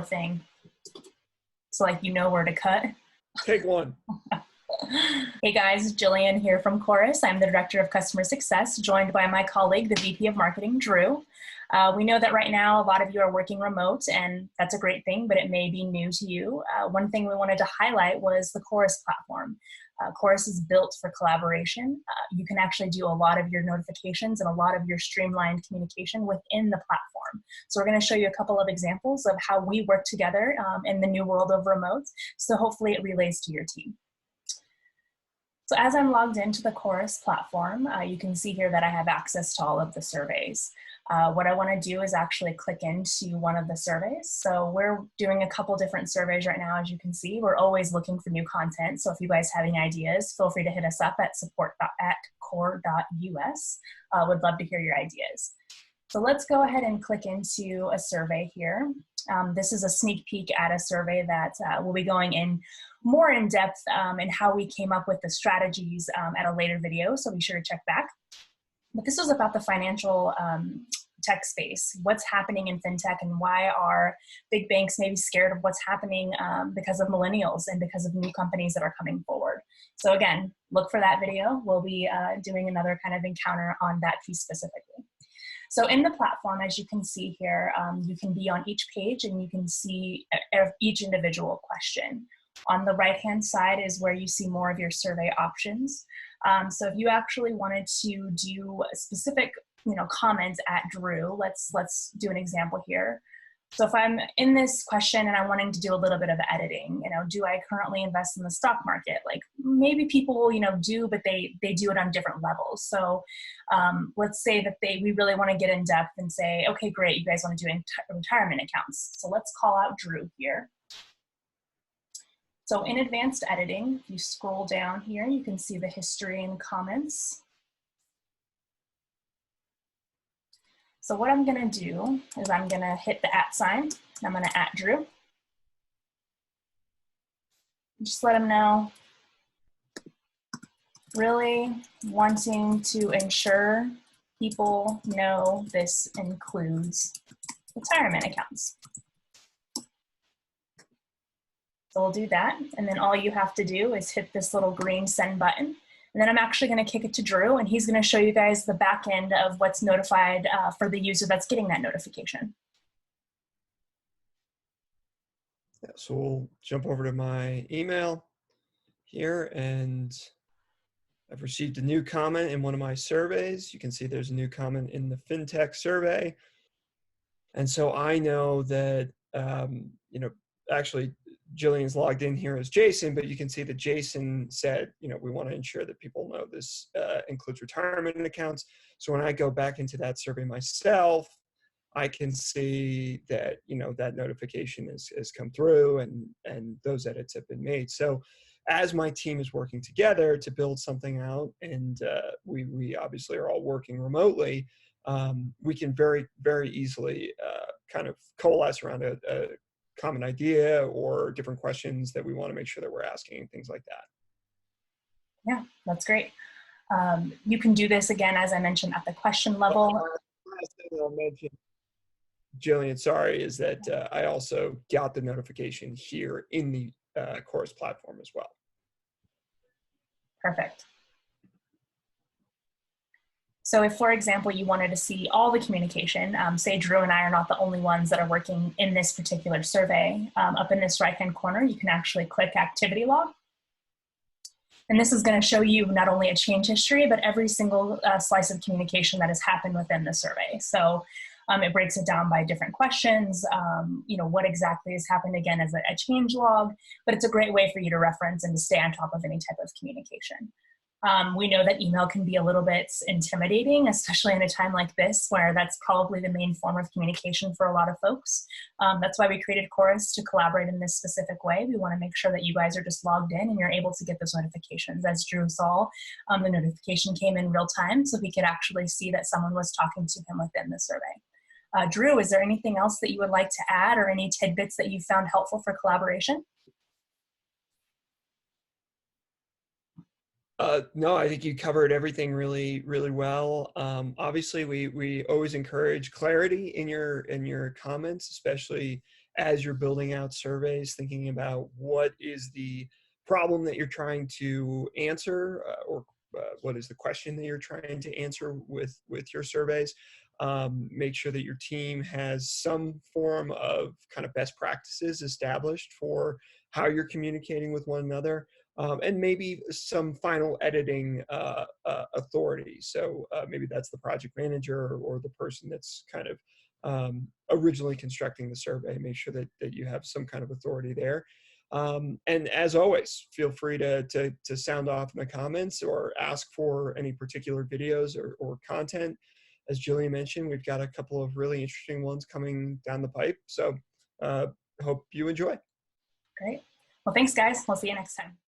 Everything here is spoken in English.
power thing. So like, you know where to cut. Take one. Hey guys, Jillian here from Corus. I'm the Director of Customer Success, joined by my colleague, the VP of Marketing, Drew. We know that right now a lot of you are working remote, and that's a great thing, but it may be new to you. One thing we wanted to highlight was the Corus platform. Corus is built for collaboration. You can actually do a lot of your notifications and a lot of your streamlined communication within the platform. So we're going to show you a couple of examples of how we work together in the new world of remote. So hopefully it relays to your team. So as I'm logged into the Corus platform, you can see here that I have access to all of the surveys. What I want to do is actually click into one of the surveys. So we're doing a couple different surveys right now, as you can see. We're always looking for new content. So if you guys have any ideas, feel free to hit us up at support@core.us. Would love to hear your ideas. So let's go ahead and click into a survey here. This is a sneak peek at a survey that we'll be going in more in depth in how we came up with the strategies at a later video, so be sure to check back. But this was about the financial tech space, what's happening in fintech, and why are big banks maybe scared of what's happening because of millennials and because of new companies that are coming forward. So again, look for that video. We'll be doing another kind of encounter on that piece specifically. So in the platform, as you can see here, you can be on each page and you can see each individual question. On the right-hand side is where you see more of your survey options. So if you actually wanted to do a specific, comments at Drew, let's do an example here. So if I'm in this question and I'm wanting to do a little bit of editing, do I currently invest in the stock market? Like maybe people, do, but they do it on different levels. So let's say that we really want to get in depth and say, okay, great, you guys want to do retirement accounts. So let's call out Drew here. So in advanced editing, if you scroll down here, you can see the history and comments. So what I'm gonna do is I'm gonna hit the @ sign. I'm gonna @ Drew. Just let him know, really wanting to ensure people know this includes retirement accounts. So we'll do that, and then all you have to do is hit this little green send button, and then I'm actually going to kick it to Drew, and he's going to show you guys the back end of what's notified for the user that's getting that notification. Yeah, so we'll jump over to my email here, and I've received a new comment in one of my surveys. You can see there's a new comment in the FinTech survey. And so I know that, actually Jillian's logged in here as Jason, but you can see that Jason said, we want to ensure that people know this includes retirement accounts. So when I go back into that survey myself, I can see that, that notification has come through and those edits have been made. So as my team is working together to build something out, and we obviously are all working remotely, we can very, very easily kind of coalesce around a common idea or different questions that we want to make sure that we're asking, things like that. Yeah, that's great. You can do this again, as I mentioned, at the question level. Last thing I'll mention, Jillian, sorry, is that I also got the notification here in the Corus platform as well. Perfect. So if, for example, you wanted to see all the communication, say Drew and I are not the only ones that are working in this particular survey, up in this right-hand corner, you can actually click Activity Log. And this is going to show you not only a change history, but every single slice of communication that has happened within the survey. So it breaks it down by different questions, what exactly has happened again as a change log, but it's a great way for you to reference and to stay on top of any type of communication. We know that email can be a little bit intimidating, especially in a time like this, where that's probably the main form of communication for a lot of folks. That's why we created Corus, to collaborate in this specific way. We want to make sure that you guys are just logged in and you're able to get those notifications. As Drew saw, the notification came in real time, so he could actually see that someone was talking to him within the survey. Drew, is there anything else that you would like to add, or any tidbits that you found helpful for collaboration? No, I think you covered everything really, really well. Obviously, we always encourage clarity in your comments, especially as you're building out surveys, thinking about what is the problem that you're trying to answer, or what is the question that you're trying to answer with your surveys. Make sure that your team has some form of kind of best practices established for how you're communicating with one another, and maybe some final editing authority. So maybe that's the project manager or the person that's kind of originally constructing the survey. Make sure that you have some kind of authority there. And as always, feel free to sound off in the comments or ask for any particular videos or content. As Jillian mentioned, we've got a couple of really interesting ones coming down the pipe. So hope you enjoy. Great. Well, thanks, guys. We'll see you next time.